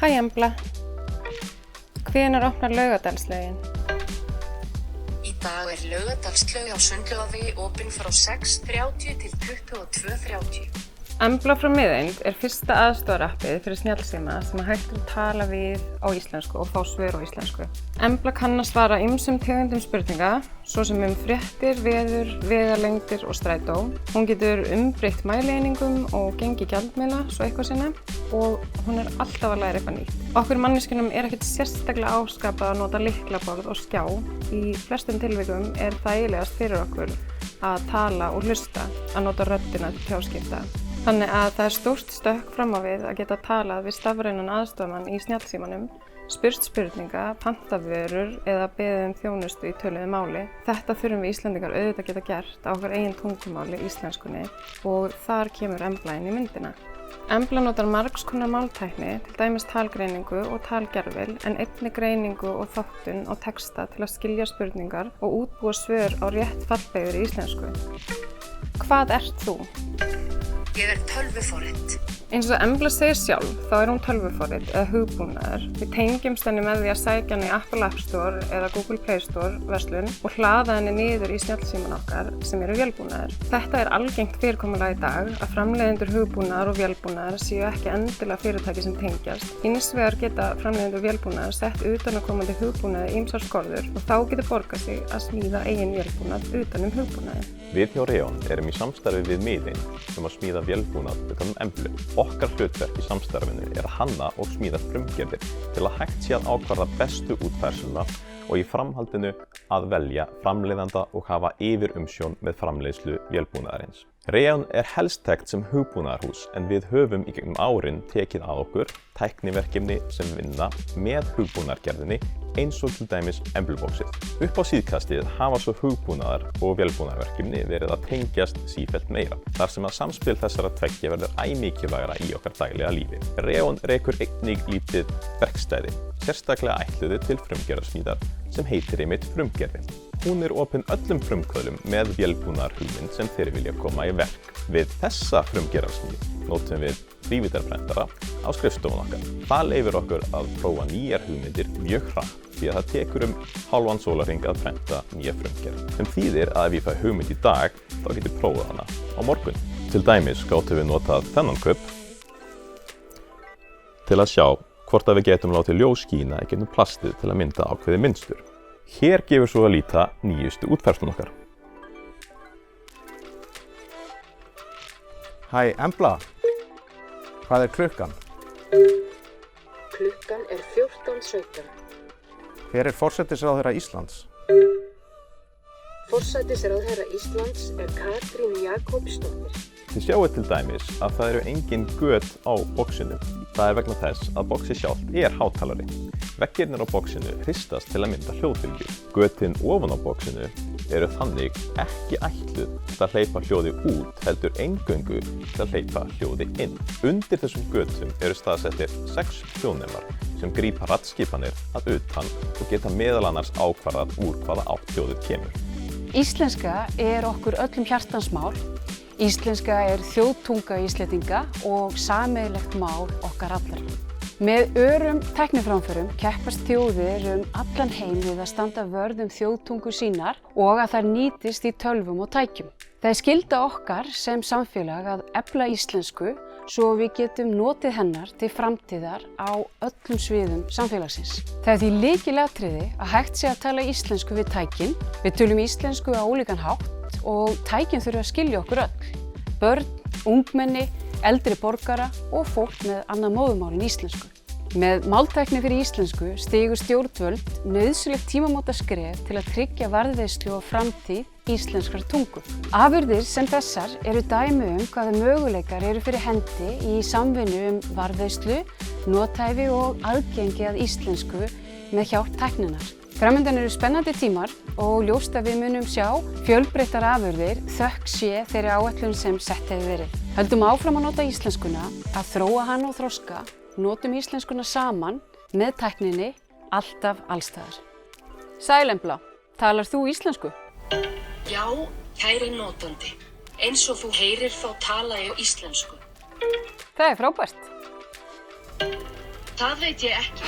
Hæ Embla, hvenær opnar Laugardalslaugin? Í dag Laugardalslaug á Sundlaugarvegi opin frá 6:30 til 22:30. Embla frá Miðeind er fyrsta aðstoðarappið fyrir snjallsíma sem hægt að tala við á íslensku og fá svör á íslensku. Embla kann að svara ýmsum tegundum spurninga, svo sem fréttir, veður, vegalengdir og strætó. Hún getur umbreytt mælieiningum og gengið gjaldmiðla, svo eitthvað sé nefnt, og hún er alltaf að læra eitthvað nýtt. Okkur manneskjunum er ekkert sérstaklega áskapað að nota lyklaborð og skjá. Í flestum tilvikum er þægilegast fyrir okkur að tala og hlusta, að nota röddina til tjáskipta. Þannig að það er stórt stökk fram á við að geta talað við stafrænan aðstoðarmann í snjallsímanum, spurt spurninga, pantað vörur eða beðið þjónustu í töluðu máli. Þetta þurfum við Íslendingar auðvitað geta gert á okkar eigin tungumáli, íslenskunni, og þar kemur Embla inn í myndina. Embla notar margs konar máltækni, til dæmis talgreiningu og talgervil, en einnig greiningu og þáttun og texta til að skilja spurningar og útbúa svör á rétt fallbeygðri íslensku. Hvað ert þú? Ég er tölvuforrit. Eins og Embla segir sjálf, þá er hún tölvuforrit eða hugbúnaður. Við tengjumst henni með því að sækja henni í Apple App Store eða Google Play Store verslun og hlaða henni niður í snjallsímann okkar sem eru vélbúnaðir. Þetta er algengt fyrirkomulag í dag að framleiðendur hugbúnaðar og vélbúnaðar séu ekki endilega fyrirtæki sem tengjast. Hins vegar geta framleiðendur vélbúnaðar sett utanaðkomandi hugbúnaði ýmsar skorður og þá getur borgað sig að smíða eigin vélbúnað utan hugbúnaðinn. Við hjá Reon erum í samstarfi við Miðeind sem að smíða vélbúnað utan Emblu. Okkar hlutverk í samstarfinu er að hanna og smíða frumgerðir til að hægt sé að ákvarða bestu útfærsluna og í framhaldinu að velja framleiðanda og hafa yfirumsjón með framleiðslu vélbúnaðarins. Reon er helst þekkt sem hugbúnaðarhús en við höfum í gegnum árin tekið að okkur tækniverkefni sem vinna með hugbúnaðargerðinni eins og til dæmis Embluboxið. Upp á síðkastið hafa svo hugbúnaðar og vélbúnaðarverkefni verið að tengjast sífellt meira, þar sem að samspil þessara tveggja verður æ mikilvægara í okkar daglega lífi. Reon rekur einnig lítið verkstæði, sérstaklega ætluðu til frumgerðarsmíðar sem heitir einmitt Frumgerðin. Hún er opin öllum frumkvöðlum með vélbúnaðarhugmynd sem þeir vilja koma í verk. Við þessa frumgerðarsmíð notum við 3D-prentara á skrifstofun okkar. Það leyfir okkur að prófa nýjar hugmyndir mjög hratt því að það tekur hálfan sólarhring að prenta nýja frumgerð. Sem þýðir að ef ég fæ hugmynd í dag, þá get ég prófað hana á morgun. Til dæmis gátum við notað þennan kubb til að sjá hvort að við getum látið ljós skína í gegnum plastið til að mynda ákveðið mynstur. Hér gefur svo að líta nýjustu útfærslun okkar. Hæ, Embla. Hvað er klukkan? Klukkan er 14:17. Hver er forsætisráðherra Íslands? Forsætisráðherra Íslands er Katrín Jakobsdóttir. Þið sjáið til dæmis að það eru engin göt á boxinu. Það er vegna þess að boxið sjálft er hátalari. Veggirnir á boxinu hristast til að mynda hljóðbylgju. Götin ofan á boxinu eru þannig ekki ætluð til að hleypa hljóði út, heldur eingöngu til að hleypa hljóði inn. Undir þessum götum eru staðsettir 6 hljóðnemar sem grípa raddskipanir að utan og geta meðal annars ákvarðað úr hvaða átt hljóðið kemur. Íslenska er okkur öllum hjartans mál. Íslenska er þjóðtunga Íslendinga og sameiginlegt mál okkar allra. Með örum tækniframförum keppast þjóðir allan heim við að standa vörð þjóðtungu sínar og að þær nýtist í tölvum og tækjum. Það er skylda okkar sem samfélag að efla íslensku svo við getum notið hennar til framtíðar á öllum sviðum samfélagsins. Það er því lykilatriði að hægt sé að tala íslensku við tækin. Við tölum íslensku á ólíkan hátt og tækin þurfa að skilja okkur öll. Börn, ungmenni, eldri borgara og fólk með annað móðumál en íslensku. Með máltækni fyrir íslensku stigu stjórnvöld nauðsynlegt tímamótaskref til að tryggja varðveislu og framtíð íslenskrar tungu. Afurðir sem þessar eru dæmi hvaða möguleikar eru fyrir hendi í samvinnu varðveislu, nothæfi og aðgengi að íslensku með hjálp tækninnar. Framundan eru spennandi tímar og ljóst að við munum sjá fjölbreyttar afurðir þökk sé þeirri áætlun sem sett hefur verið. Höldum áfram að nota íslenskuna, að þróa hana og þroska, notum íslenskuna saman með tækninni alltaf allstaðar. Sæl Embla, talar þú íslensku? Já, kæri notandi. Eins og þú heyrir þá tala ég íslensku. Það er frábært. Það veit ég ekki.